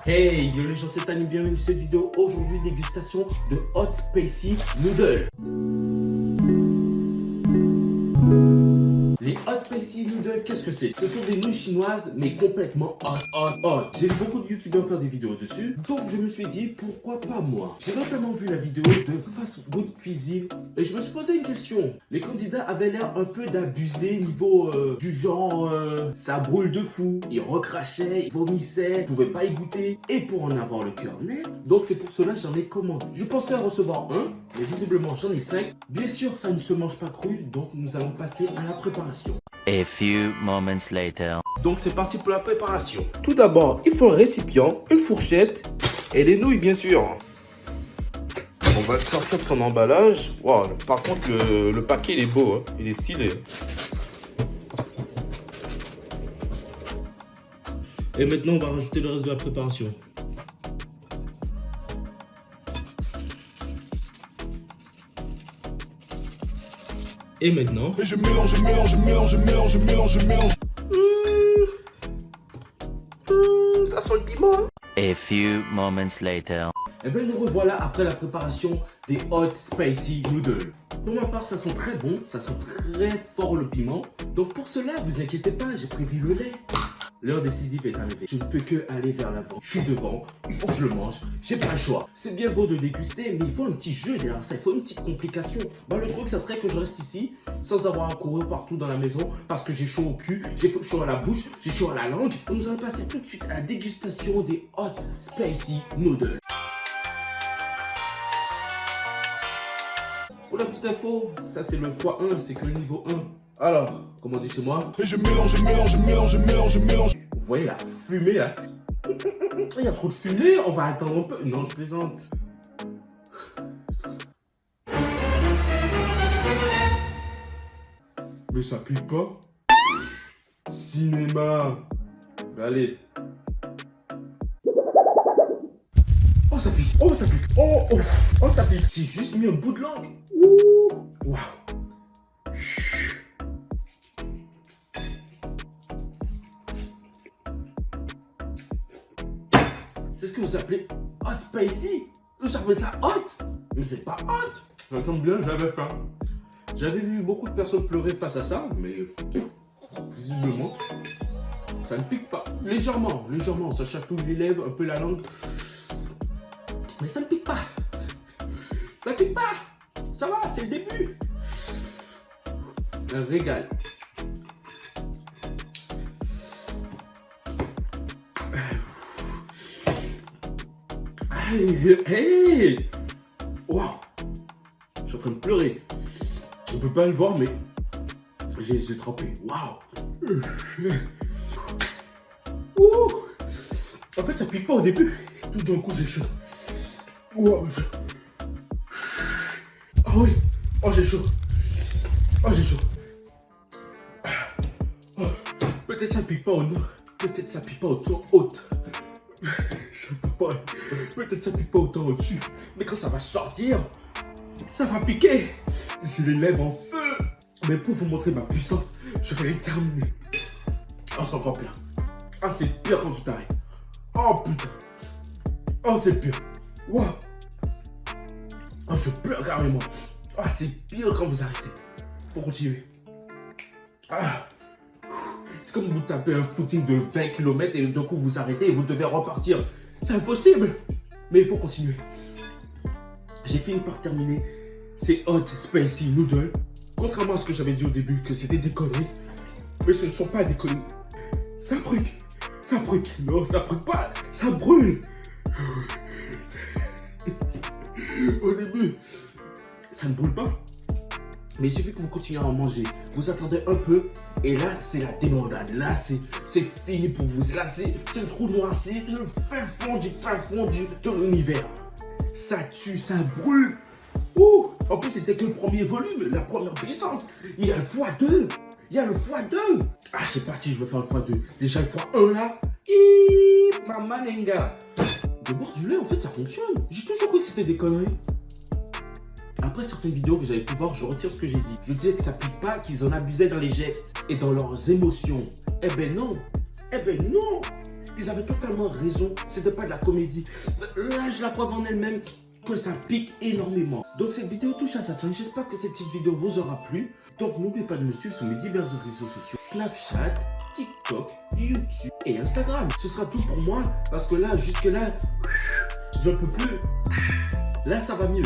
Hey, yo les gens, c'est Tani, bienvenue dans cette vidéo. Aujourd'hui, dégustation de Hot Spicy Noodles. Les Hot Spicy Noodles, qu'est-ce que c'est? Ce sont des nouilles chinoises, mais complètement hot. J'ai vu beaucoup de youtubeurs faire des vidéos dessus, donc je me suis dit, pourquoi pas moi? J'ai notamment vu la vidéo de Fast Food Cuisine, et je me suis posé une question. Les candidats avaient l'air un peu d'abuser niveau du genre, ça brûle de fou. Ils recrachaient, ils vomissaient, ils pouvaient pas y goûter, et pour en avoir le cœur net, donc c'est pour cela que j'en ai commandé. Je pensais en recevoir un, mais visiblement j'en ai 5. Bien sûr, ça ne se mange pas cru, donc nous allons passer à la préparation. A few moments later. Donc c'est parti pour la préparation. Tout d'abord, il faut un récipient, une fourchette et les nouilles bien sûr. On va le sortir de son emballage. Wow, par contre le paquet il est beau, hein. Il est stylé. Et maintenant on va rajouter le reste de la préparation. Et maintenant... Et je mélange. ça sent le piment. A few moments later. Et bien nous revoilà après la préparation des Hot Spicy Noodles. Pour ma part, ça sent très bon, ça sent très fort le piment. Donc pour cela, vous inquiétez pas, j'ai prévu le lait. L'heure décisive est arrivée. Je ne peux que aller vers l'avant. Je suis devant, il faut que je le mange. J'ai pas le choix. C'est bien beau de déguster, mais il faut un petit jeu derrière ça. Il faut une petite complication. Bah le truc, ça serait que je reste ici, sans avoir à courir partout dans la maison, parce que j'ai chaud au cul, j'ai chaud à la bouche, j'ai chaud à la langue. Nous allons passer tout de suite à la dégustation des Hot Spicy Noodles. Pour la petite info, ça c'est le x1, c'est que le niveau 1. Alors, comme on dit chez moi, Et je mélange. vous voyez la fumée là? Il y a trop de fumée, on va attendre un peu. Non, je plaisante. Mais ça pique pas? Cinéma. Allez. Oh ça pique, oh ça pique, oh ça pique. J'ai juste mis un bout de langue. Ouh. Waouh. C'est ce que vous appelez hot spicy? Vous appelez ça hot? Mais c'est pas hot. J'entends bien, j'avais faim. J'avais vu beaucoup de personnes pleurer face à ça, mais visiblement, ça ne pique pas. Légèrement, ça chatouille les lèvres, un peu la langue. Mais ça ne pique pas. Ça pique pas. Ça va, c'est le début. Un régal. Hey! Waouh! Je suis en train de pleurer. On peut pas le voir, mais j'ai les yeux trempés. Waouh! Ouh! En fait, ça pique pas au début. Tout d'un coup, j'ai chaud. Waouh! Oh oui! Oh, j'ai chaud. Oh, j'ai chaud. Oh. Peut-être ça pique pas au nord. Peut-être ça pique pas autant haute. Je peux pas. Peut-être ça pique pas autant au-dessus. Mais quand ça va sortir, ça va piquer. J'ai les lèvres en feu. Mais pour vous montrer ma puissance, je vais les terminer. Oh, c'est encore pire. Ah, c'est pire quand tu t'arrêtes. Oh putain. Oh, c'est pire. Waouh. Oh, je pleure carrément. Ah, c'est pire quand vous arrêtez. Faut continuer. Ah. C'est comme vous tapez un footing de 20 km et d'un coup vous arrêtez et vous devez repartir. C'est impossible. Mais il faut continuer. J'ai fini par terminer ces Hot Spicy Noodles. Contrairement à ce que j'avais dit au début, que c'était des conneries. Mais ce ne sont pas des conneries. Ça brûle. Ça brûle. Non, ça brûle pas. Ça brûle. Au début, ça ne brûle pas. Mais il suffit que vous continuez à en manger. Vous attendez un peu. Et là, c'est la débandade. Là, c'est fini pour vous. Là, c'est le trou noir. C'est le fin fond de l'univers. Ça tue, ça brûle. Ouh. En plus, c'était que le premier volume, la première puissance. Il y a le x2. Il y a le x2. Ah, je sais pas si je veux faire le x2. Déjà, le x1 là. Maman Nenga. De boire du lait, en fait, ça fonctionne. J'ai toujours cru que c'était des conneries. Après certaines vidéos que j'avais pu voir, je retire ce que j'ai dit. Je disais que ça pique pas, qu'ils en abusaient dans les gestes et dans leurs émotions. Eh ben non. Ils avaient totalement raison, c'était pas de la comédie. Là, je la preuve en elle-même que ça pique énormément. Donc cette vidéo touche à sa fin, j'espère que cette petite vidéo vous aura plu. Donc n'oubliez pas de me suivre sur mes divers réseaux sociaux, Snapchat, TikTok, YouTube et Instagram. Ce sera tout pour moi, parce que là, jusque là, j'en peux plus. Là, ça va mieux.